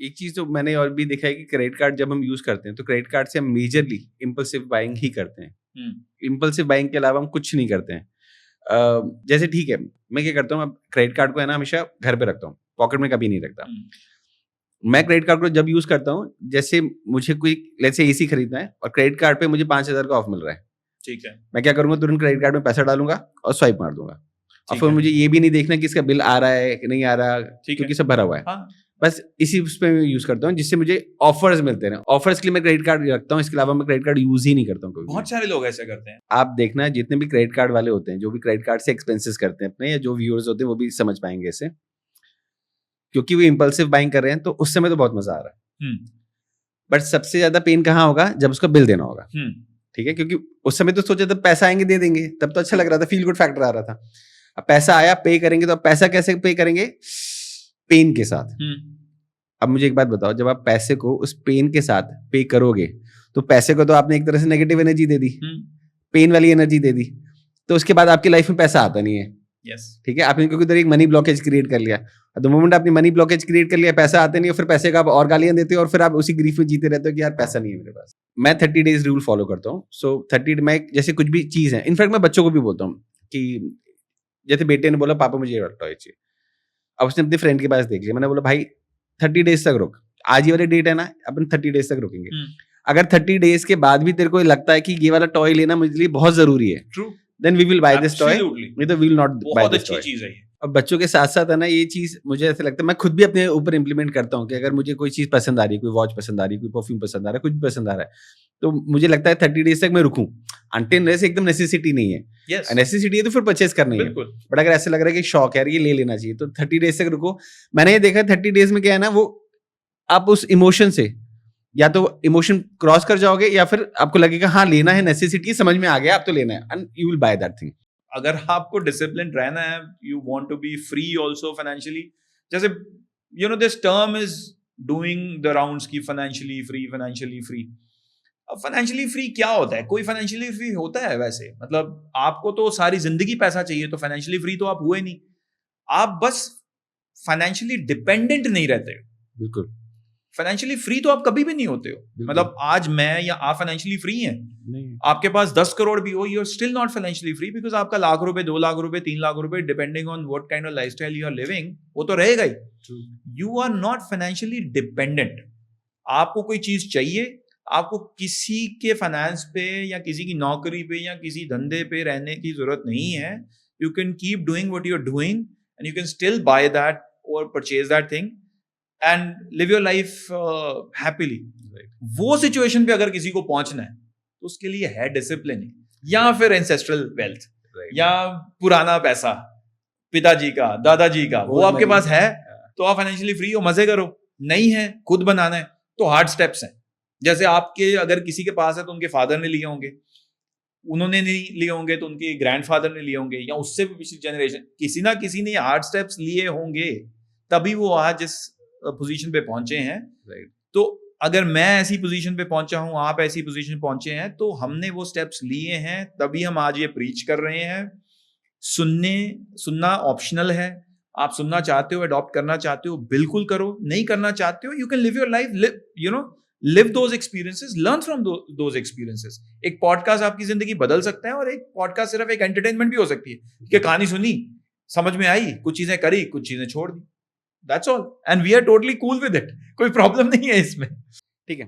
एक चीज तो मैंने और भी देखा है कि क्रेडिट कार्ड जब हम यूज करते हैं तो क्रेडिट कार्ड से हम मेजरली इम्पल्सिव बाइंग ही करते हैं। इम्पल्सिव बाइंग के अलावा हम कुछ नहीं करते हैं। जैसे ठीक है, मैं क्या करता हूँ, अब क्रेडिट कार्ड को है ना हमेशा घर पे रखता हूँ, पॉकेट में कभी नहीं रखता। मैं क्रेडिट कार्ड को जब यूज करता हूँ, जैसे मुझे कोई लेट्स से एसी खरीदना है और क्रेडिट कार्ड पे मुझे 5,000 का ऑफ मिल रहा है, ठीक है, मैं क्या करूंगा, तुरंत क्रेडिट कार्ड में पैसा डालूंगा और स्वाइप मार दूंगा। और ठीक फिर है, मुझे ये भी नहीं देखना कि इसका बिल आ रहा है कि नहीं आ रहा, ठीक क्योंकि है, सब भरा हुआ है। हाँ, बस इसी उस पे मैं यूज करता हूँ जिससे मुझे ऑफर्स मिलते हैं। ऑफर्स के लिए मैं क्रेडिट कार्ड रखता हूँ, इसके अलावा मैं क्रेडिट कार्ड यूज ही नहीं करता हूँ कभी भी। बहुत सारे लोग ऐसे करते हैं। आप देखना, जितने भी क्रेडिट कार्ड वाले होते हैं, जो भी क्रेडिट कार्ड से एक्सपेंसेस करते हैं अपने, या जो व्यूअर्स होते हैं वो भी समझ पाएंगे इसे, क्योंकि वो इम्पल्सिव बाइंग कर रहे हैं तो उस समय तो बहुत मजा आ रहा है। बट सबसे ज्यादा पेन कहाँ होगा, जब उसका बिल देना होगा। ठीक है, क्योंकि उस समय तो सोचा था पैसा आएंगे दे देंगे, तब तो अच्छा लग रहा था, फील गुड फैक्टर आ रहा था। अब पैसा आया, पे करेंगे, तो अब पैसा कैसे पे करेंगे, पेन के साथ। अब मुझे एक बात बताओ, जब आप पैसे को उस पेन के साथ पे करोगे तो पैसे को तो आपने एक तरह से नेगेटिव एनर्जी दे दी, पेन वाली एनर्जी दे दी, तो उसके बाद आपकी लाइफ में पैसा आता नहीं है। ठीक है, आपने क्योंकि उधर एक मनी ब्लॉकेज क्रिएट कर लिया। द मोमेंट आपने मनी ब्लॉकेज क्रिएट कर लिया, पैसा आते नहीं है, फिर पैसे का आप और गालियां देते हो और फिर आप उसी ग्रीफ में जीते रहते हो कि यार पैसा नहीं है मेरे पास। मैं 30 डेज रूल फॉलो करता हूँ। सो 30 में जैसे कुछ भी चीज है, इनफैक्ट मैं बच्चों को भी बोलता हूँ कि जैसे बेटे ने बोला पापा मुझे ये टॉय चाहिए, अब उसने अपने फ्रेंड के पास देख लिया, मैंने बोला भाई 30 डेज तक रुक, आज ये वाली डेट है ना, अपन 30 डेज तक रुकेंगे। अगर 30 डेज के बाद भी तेरे को लगता है कि ये वाला टॉय लेना मुझे लिए बहुत जरूरी है, then we will buy this toy, नहीं तो we will not buy this toy. चीज है ये। और बच्चों के साथ साथ है ना, ये चीज मुझे ऐसा लगता है, मैं खुद भी अपने ऊपर इंप्लीमेंट करता हूँ कि अगर मुझे कोई चीज पसंद आ रही है, कोई वॉच पसंद आ रही है, कोई परफ्यूम पसंद आ रहा है, कुछ भी पसंद आ रहा है, तो मुझे लगता है 30 डेज तक मैं रुकूं, अनटिल अनलेस एकदम नेसेसिटी नहीं है। नेसेसिटी है तो फिर परचेज करनी है, बट अगर ऐसा लग रहा है कि शौक है ये ले लेना चाहिए, तो 30 डेज तक रुको। मैंने ये देखा 30 डेज में क्या है ना, वो आप उस इमोशन से या तो इमोशन क्रॉस कर जाओगे, या फिर आपको लगेगा हाँ लेना है, नेसेसिटी समझ में आ गया, आप तो लेना है, and you will buy that thing. अगर आपको डिसिप्लिन रहना है, you want to be free also financially, जैसे you know this term is doing the rounds की फाइनेंशियली फ्री, फाइनेंशियली फ्री। अब फाइनेंशियली फ्री क्या होता है? कोई फाइनेंशियली फ्री होता है वैसे? मतलब आपको तो सारी जिंदगी पैसा चाहिए, तो फाइनेंशियली फ्री तो आप हुए नहीं, आप बस फाइनेंशियली डिपेंडेंट नहीं रहते हो। बिल्कुल, फाइनेंशियली फ्री तो आप कभी भी नहीं होते हो। मतलब आज मैं या आप फाइनेंशियली फ्री हैं, आपके पास 10 करोड़ भी हो, you are still not financially free, because आपका लाख रुपए, 2 लाख रुपए, 3 लाख रुपए, depending on what kind of lifestyle you are living, वो तो रहेगा ही। You are not financially dependent. आपको कोई चीज चाहिए, आपको किसी के फाइनेंस पे या किसी की नौकरी पे या किसी धंधे पे रहने की जरूरत नहीं है। You can keep doing what you are doing and you can still buy that और purchase that thing and live your life happily. वो सिचुएशन पे अगर किसी को पहुंचना है तो उसके लिए है डिसिप्लिन, या फिर एंसेस्ट्रल वेल्थ, या पुराना पैसा पिताजी का, दादाजी का, वो आपके पास है तो आप फाइनेंशियली फ्री हो, मजे करो। नहीं है, खुद बनाना है, तो हार्ड स्टेप्स हैं। जैसे आपके अगर किसी के पास है तो उनके फादर ने लिए होंगे, उन्होंने नहीं लिए होंगे तो उनके ग्रैंडफादर ने लिए होंगे, या उससे भी पिछली जनरेशन, किसी ना किसी ने हार्ड स्टेप्स लिए होंगे, तभी वो आज इस पोजीशन पे पहुंचे हैं। तो अगर मैं ऐसी पोजीशन पे पहुंचा हूं, आप ऐसी पोजीशन पे पहुंचे हैं, तो हमने वो स्टेप्स लिए हैं, तभी हम आज ये प्रीच कर रहे हैं। सुनना ऑप्शनल है, आप सुनना चाहते हो, अडॉप्ट करना चाहते हो, बिल्कुल करो। नहीं करना चाहते हो, you can live your life, you know, live those experiences, learn from those experiences. एक पॉडकास्ट आपकी जिंदगी बदल सकता है, और एक पॉडकास्ट सिर्फ एक एंटरटेनमेंट भी हो सकती है कि कहानी सुनी, समझ में आई, कुछ चीजें करी, कुछ चीजें छोड़ दी। That's all, and we are totally cool with it. कोई प्रॉब्लम नहीं है इसमें। ठीक है।